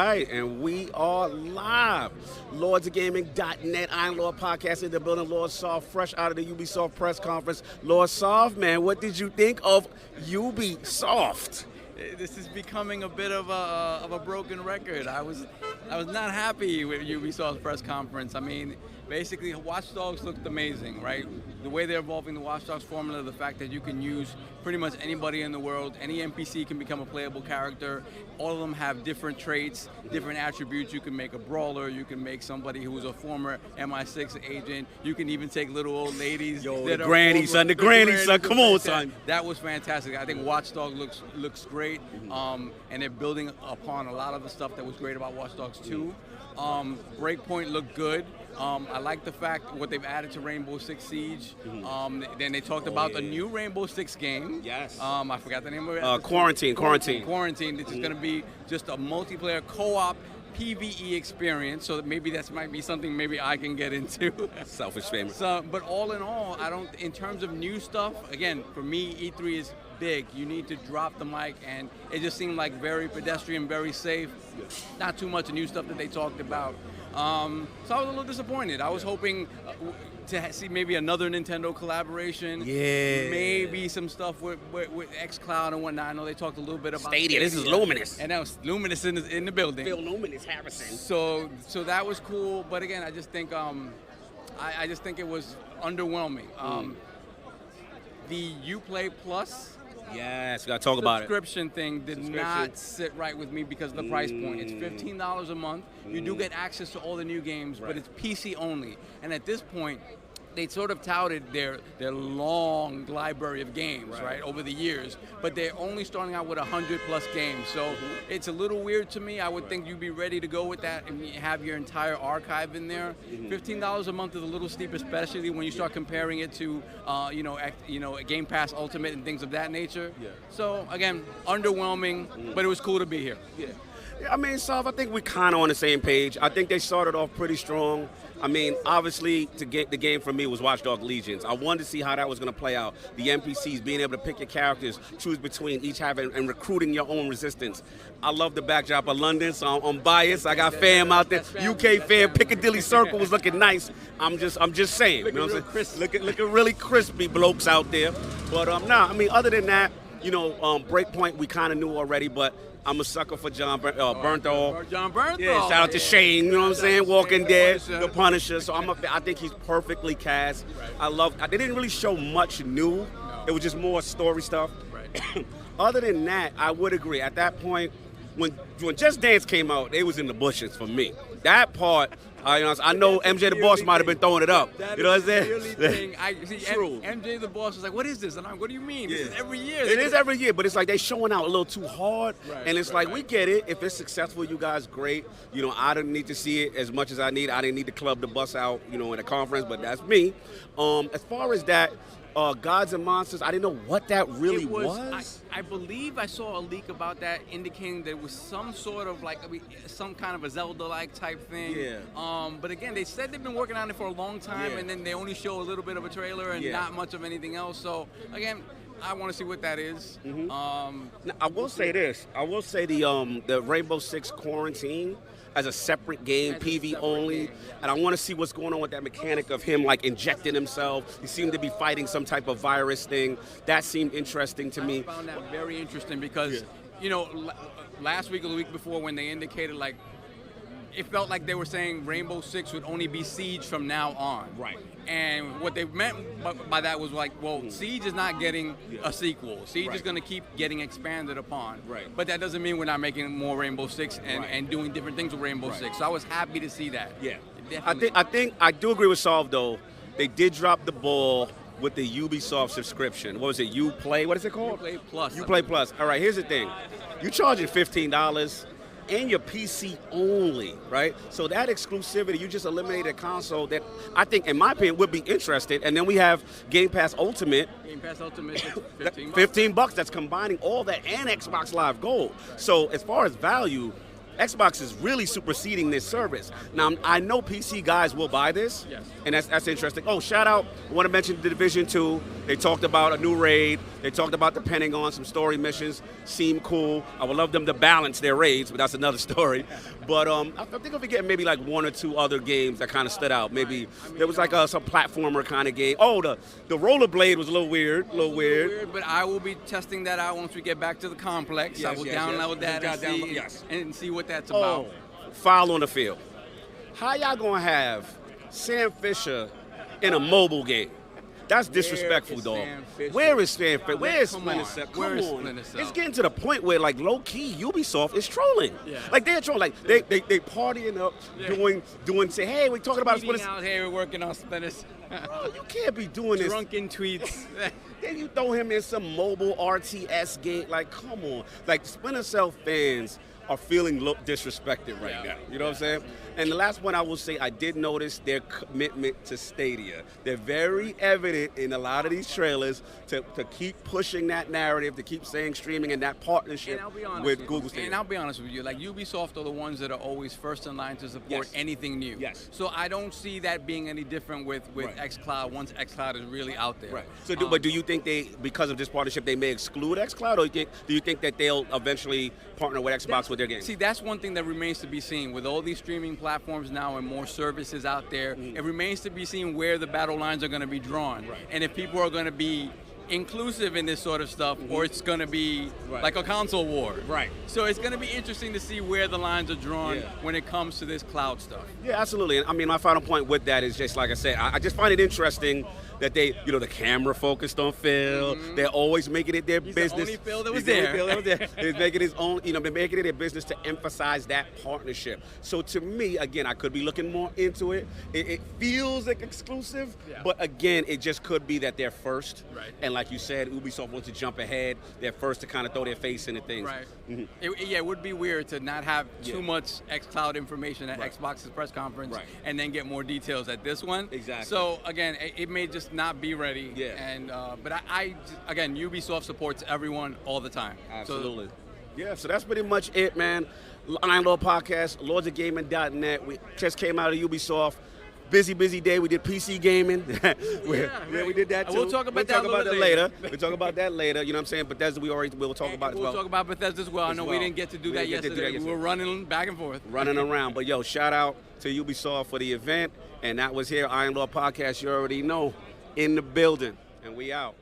right, and we are live. LordsOfGaming.net, Iron Lord Podcast in the building. Lord Soft, fresh out of the Ubisoft press conference. Lord Soft, man, what did you think of Ubisoft? This is becoming a bit of a broken record. I was not happy with Ubisoft's press conference. I mean, basically, Watch Dogs looked amazing, right? The way they're evolving the Watch Dogs formula, the fact that you can use pretty much anybody in the world, any NPC can become a playable character. All of them have different traits, different attributes. You can make a brawler, you can make somebody who's a former MI6 agent. You can even take little old ladies. Yo, the granny, son, come on, son. That was fantastic. I think Watch Dogs looks great, and they're building upon a lot of the stuff that was great about Watch Dogs 2. Breakpoint looked good. I like the fact what they've added to Rainbow Six Siege. Then they talked about the new Rainbow Six game. Yes. I forgot the name of it. Quarantine. This is going to be just a multiplayer co-op PvE experience. So maybe that might be something maybe I can get into. Selfish famous. So, but all in all, in terms of new stuff, again, for me, E3 is big. You need to drop the mic, and it just seemed like very pedestrian, very safe. Not too much new stuff that they talked about. So I was a little disappointed. I was hoping to see maybe another Nintendo collaboration. Yeah. Maybe some stuff with xCloud and whatnot. I know they talked a little bit about Stadia. This is Luminous. And that was Luminous in the building. Phil Luminous Harrison. So that was cool. But again, I just think I just think it was underwhelming. The Uplay Plus. Yes, we got to talk about it. Subscription thing did not sit right with me because of the price point. It's $15 a month. You do get access to all the new games, but it's PC only. And at this point, they sort of touted their long library of games, right, over the years. But they're only starting out with 100+ games. So it's a little weird to me. I would think you'd be ready to go with that and have your entire archive in there. $15 a month is a little steep, especially when you start comparing it to, Game Pass Ultimate and things of that nature. Yeah. So again, underwhelming, but it was cool to be here. Yeah. I mean, Sav, I think we're kind of on the same page. I think they started off pretty strong. I mean, obviously, to get the game for me was Watch Dogs Legions. I wanted to see how that was going to play out. The NPCs, being able to pick your characters, choose between each having and recruiting your own resistance. I love the backdrop of London, so I'm biased. I got fam out there, UK fam. Piccadilly Circle was looking nice. I'm just saying. You know what I'm saying? Looking really crispy blokes out there. But other than that, Breakpoint we kind of knew already, but I'm a sucker for John Bernthal. John Bernthal. Yeah, shout out to Shane, you know what I'm saying? Walking Dead, the Punisher. So I think he's perfectly cast. They didn't really show much new. No. It was just more story stuff. Right. Other than that, I would agree. At that point, when Just Dance came out, they was in the bushes for me. That part, I know MJ the Boss might have been throwing it up. You know what I'm saying? True. MJ the Boss was like, "What is this?" And I'm, "What do you mean? Yeah. This is every year." It is every year, but it's like they showing out a little too hard. Right, and it's we get it. If it's successful, you guys, great. I didn't need to see it as much as I need. I didn't need the club to bust out, in a conference, but that's me. As far as that, Gods and Monsters, I didn't know what that really was. I believe I saw a leak about that indicating that it was some sort of some kind of a Zelda-like type thing. Yeah. But again, they said they've been working on it for a long time, and then they only show a little bit of a trailer and not much of anything else. So again, I want to see what that is. Now, I will say this. I will say the Rainbow Six Quarantine as a separate game, PV only, and I want to see what's going on with that mechanic of him injecting himself. He seemed to be fighting some type of virus thing. That seemed interesting to me. I found that very interesting because, last week or the week before when they indicated it felt like they were saying Rainbow Six would only be Siege from now on. Right. And what they meant by that was Siege is not getting a sequel. Siege is going to keep getting expanded upon. Right. But that doesn't mean we're not making more Rainbow Six and doing different things with Rainbow Six. So I was happy to see that. Yeah. Definitely. I think I do agree with Solve though. They did drop the ball with the Ubisoft subscription. What was it? Uplay? What is it called? Uplay Plus. Uplay Plus. All right. Here's the thing. You charging $15. And your PC only, right? So that exclusivity, you just eliminated a console that I think, in my opinion, would be interested. And then we have Game Pass Ultimate. Game Pass Ultimate is $15. $15. That's combining all that and Xbox Live Gold. So as far as value, Xbox is really superseding this service. Now, I know PC guys will buy this, and that's interesting. Oh, shout out, I want to mention The Division 2. They talked about a new raid. They talked about depending on some story missions. Seemed cool. I would love them to balance their raids, but that's another story. But I think if we get maybe like one or two other games that kind of stood out. Maybe there was like some platformer kind of game. Oh, the rollerblade was a little weird. But I will be testing that out once we get back to the complex. I will download that and see what that's about. Foul on the field. How y'all gonna have Sam Fisher in a mobile game? That's disrespectful, dog. Where is Sam Fisher? Where is Splinter Cell? Come on. It's getting to the point where, like, low key, Ubisoft is trolling. Yeah. Like they're trolling. Like they partying up, doing. Say, hey, we're talking about Splinter Cell. Out here, we're working on Splinter Cell. Bro, you can't be doing this. Drunken tweets. Then you throw him in some mobile RTS game. Like, come on. Like, Splinter Cell fans are feeling disrespected right now. You know what I'm saying? And the last one I will say, I did notice their commitment to Stadia. They're very evident in a lot of these trailers to keep pushing that narrative, to keep saying streaming and that partnership with Google Stadia. And I'll be honest with you, like Ubisoft are the ones that are always first in line to support anything new. Yes. So I don't see that being any different with xCloud once xCloud is really out there. Right. So, but do you think because of this partnership, they may exclude xCloud, or do you think that they'll eventually partner with Xbox with their games? See, that's one thing that remains to be seen. With all these streaming platforms now and more services out there, it remains to be seen where the battle lines are going to be drawn. Right. And if people are going to be inclusive in this sort of stuff, or it's going to be like a console war. Right. So it's going to be interesting to see where the lines are drawn when it comes to this cloud stuff. Yeah, absolutely. And I mean, my final point with that is just like I said, I just find it interesting that they, the camera focused on Phil. They're always making it their business. The only Phil that was there. They're making his own, they're making it their business to emphasize that partnership. So to me, again, I could be looking more into it. It feels like exclusive, but again, it just could be that they're first. Right. And like you said, Ubisoft wants to jump ahead. They're first to kind of throw their face into things. Right. It would be weird to not have too much xCloud information at Xbox's press conference and then get more details at this one. Exactly. So again, it may just not be ready. Yeah. And but I again, Ubisoft supports everyone all the time. Absolutely. So that's pretty much it, man. Iron Law Podcast, lordsofgaming.net. We just came out of Ubisoft. Busy day. We did PC gaming. We did that too. We'll talk about that later. We'll talk about that later. You know what I'm saying? Bethesda, we'll talk about as well. We'll talk about Bethesda as well. I know we didn't get to do that yesterday. We were running back and forth. Running around. But yo, shout out to Ubisoft for the event. And that was here, Iron Law Podcast. You already know, in the building. And we out.